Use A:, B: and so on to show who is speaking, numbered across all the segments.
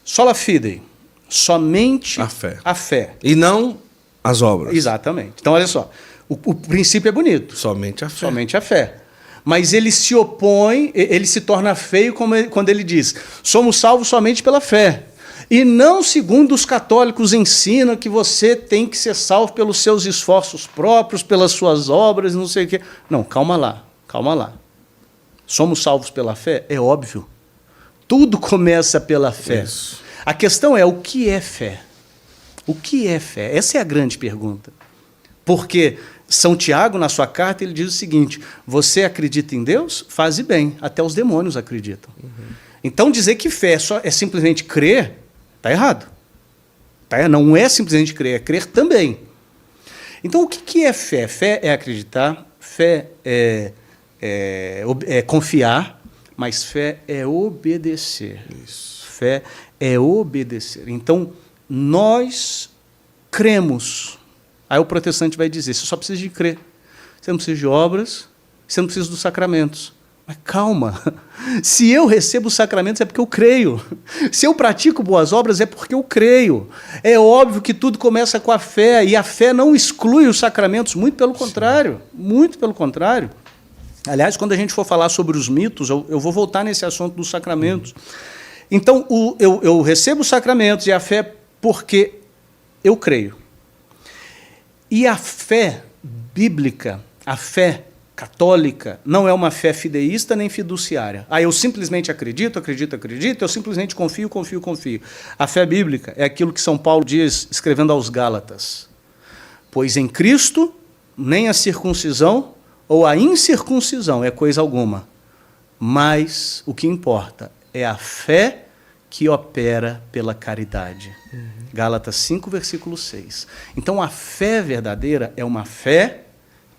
A: Sola fide, somente
B: A
A: fé.
B: E não as obras.
A: Exatamente. Então, olha só, o princípio é bonito.
B: Somente a fé.
A: Somente a fé. Mas ele se opõe, ele se torna feio quando ele diz: somos salvos somente pela fé. E não segundo os católicos ensinam que você tem que ser salvo pelos seus esforços próprios, pelas suas obras, não sei o quê. Não, calma lá, calma lá. Somos salvos pela fé? É óbvio. Tudo começa pela fé.
B: Isso.
A: A questão é, o que é fé? O que é fé? Essa é a grande pergunta. Porque São Tiago, na sua carta, ele diz o seguinte: você acredita em Deus? Faze bem, até os demônios acreditam. Então, dizer que fé é simplesmente crer, está errado. Não é simplesmente crer, é crer também. Então, o que é fé? Fé é acreditar, fé é confiar, mas fé é obedecer.
B: Isso.
A: Fé é obedecer. Então, nós cremos. Aí o protestante vai dizer: você só precisa de crer. Você não precisa de obras, você não precisa dos sacramentos. Mas calma, se eu recebo os sacramentos é porque eu creio. Se eu pratico boas obras é porque eu creio. É óbvio que tudo começa com a fé, e a fé não exclui os sacramentos, muito pelo contrário. Muito pelo contrário. Aliás, quando a gente for falar sobre os mitos, eu vou voltar nesse assunto dos sacramentos. Então, eu recebo os sacramentos e a fé porque eu creio. E a fé bíblica, a fé católica, não é uma fé fideísta nem fiduciária. Eu simplesmente acredito, eu simplesmente confio. A fé bíblica é aquilo que São Paulo diz, escrevendo aos Gálatas: pois em Cristo nem a circuncisão ou a incircuncisão é coisa alguma, mas o que importa é a fé que opera pela caridade. Gálatas 5, versículo 6. Então, a fé verdadeira é uma fé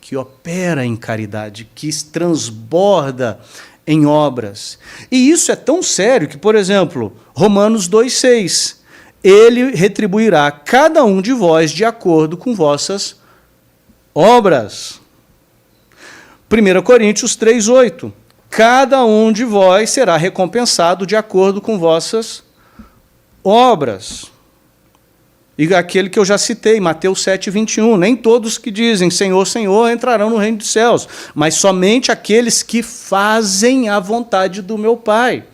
A: que opera em caridade, que transborda em obras. E isso é tão sério que, por exemplo, Romanos 2,6, ele retribuirá a cada um de vós de acordo com vossas obras. 1 Coríntios 3,8, cada um de vós será recompensado de acordo com vossas obras. E aquele que eu já citei, Mateus 7,21, nem todos que dizem Senhor, Senhor entrarão no reino dos céus, mas somente aqueles que fazem a vontade do meu Pai.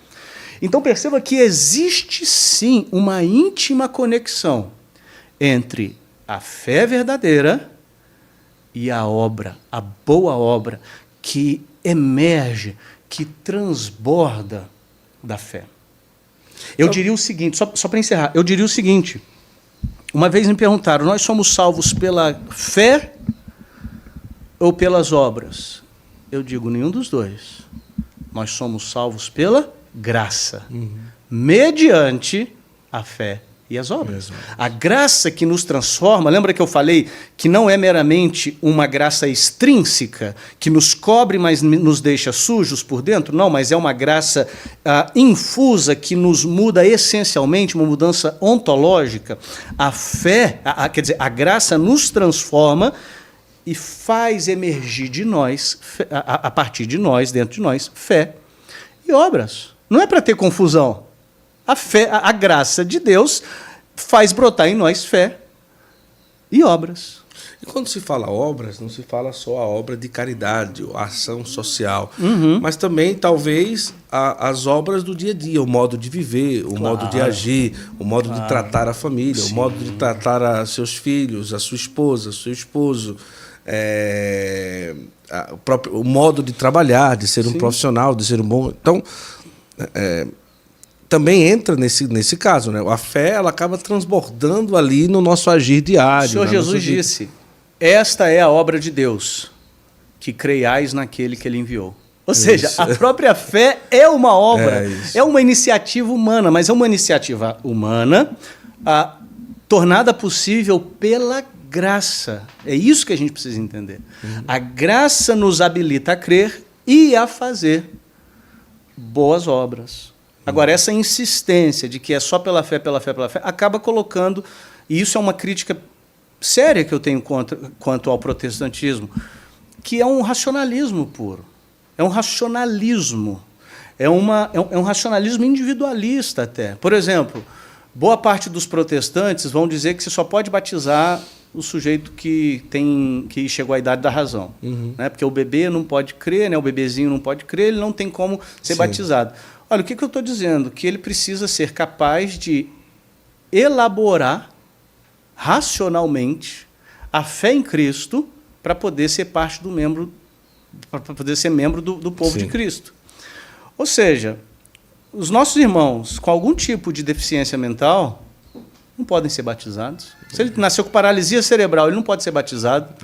A: Então perceba que existe sim uma íntima conexão entre a fé verdadeira e a obra, a boa obra, que emerge, que transborda da fé. Eu diria o seguinte, só para encerrar, eu diria o seguinte: uma vez me perguntaram, nós somos salvos pela fé ou pelas obras? Eu digo, nenhum dos dois. Nós somos salvos pela graça, mediante a fé e as obras. A graça que nos transforma, lembra que eu falei que não é meramente uma graça extrínseca, que nos cobre, mas nos deixa sujos por dentro? Não, mas é uma graça infusa, que nos muda essencialmente, uma mudança ontológica. A fé, quer dizer, a graça nos transforma e faz emergir de nós, a partir de nós, dentro de nós, fé e obras. Não é para ter confusão. A fé, a graça de Deus faz brotar em nós fé e obras.
B: E quando se fala obras, não se fala só a obra de caridade, a ação social, mas também, talvez, as obras do dia a dia, o modo de viver, o modo de agir, o modo de tratar a família, o modo de tratar a seus filhos, a sua esposa, seu esposo, o modo de trabalhar, de ser um profissional, de ser um bom... Então, também entra nesse caso, né? A fé, ela acaba transbordando ali no nosso agir diário.
A: O Senhor Jesus disse: esta é a obra de Deus, que creiais naquele que ele enviou. Ou seja, a própria fé é uma obra, é uma iniciativa humana, mas é uma iniciativa humana tornada possível pela graça. É isso que a gente precisa entender. A graça nos habilita a crer e a fazer boas obras. Agora, essa insistência de que é só pela fé, acaba colocando, e isso é uma crítica séria que eu tenho quanto ao protestantismo, que é um racionalismo puro. É um racionalismo. é um racionalismo individualista até. Por exemplo, boa parte dos protestantes vão dizer que você só pode batizar o sujeito que chegou à idade da razão. Né? Porque o bebê não pode crer, né? O bebezinho não pode crer, ele não tem como ser batizado. Olha, o que eu estou dizendo? Que ele precisa ser capaz de elaborar racionalmente a fé em Cristo para poder ser parte do membro, para poder ser membro do povo de Cristo. Ou seja, os nossos irmãos com algum tipo de deficiência mental não podem ser batizados. Se ele nasceu com paralisia cerebral, ele não pode ser batizado.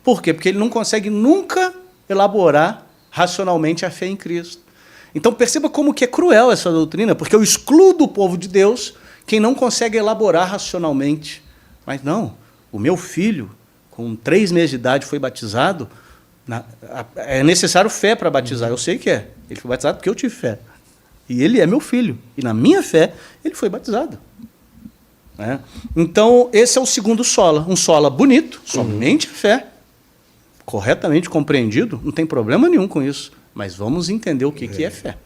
A: Por quê? Porque ele não consegue nunca elaborar racionalmente a fé em Cristo. Então perceba como que é cruel essa doutrina, porque eu excluo do povo de Deus quem não consegue elaborar racionalmente. Mas não, o meu filho, com 3 meses de idade, foi batizado. É necessário fé para batizar, eu sei que é. Ele foi batizado porque eu tive fé. E ele é meu filho. E na minha fé, ele foi batizado. Então, esse é o segundo sola. Um sola bonito, somente a fé. Corretamente compreendido, não tem problema nenhum com isso. Mas vamos entender o que é fé.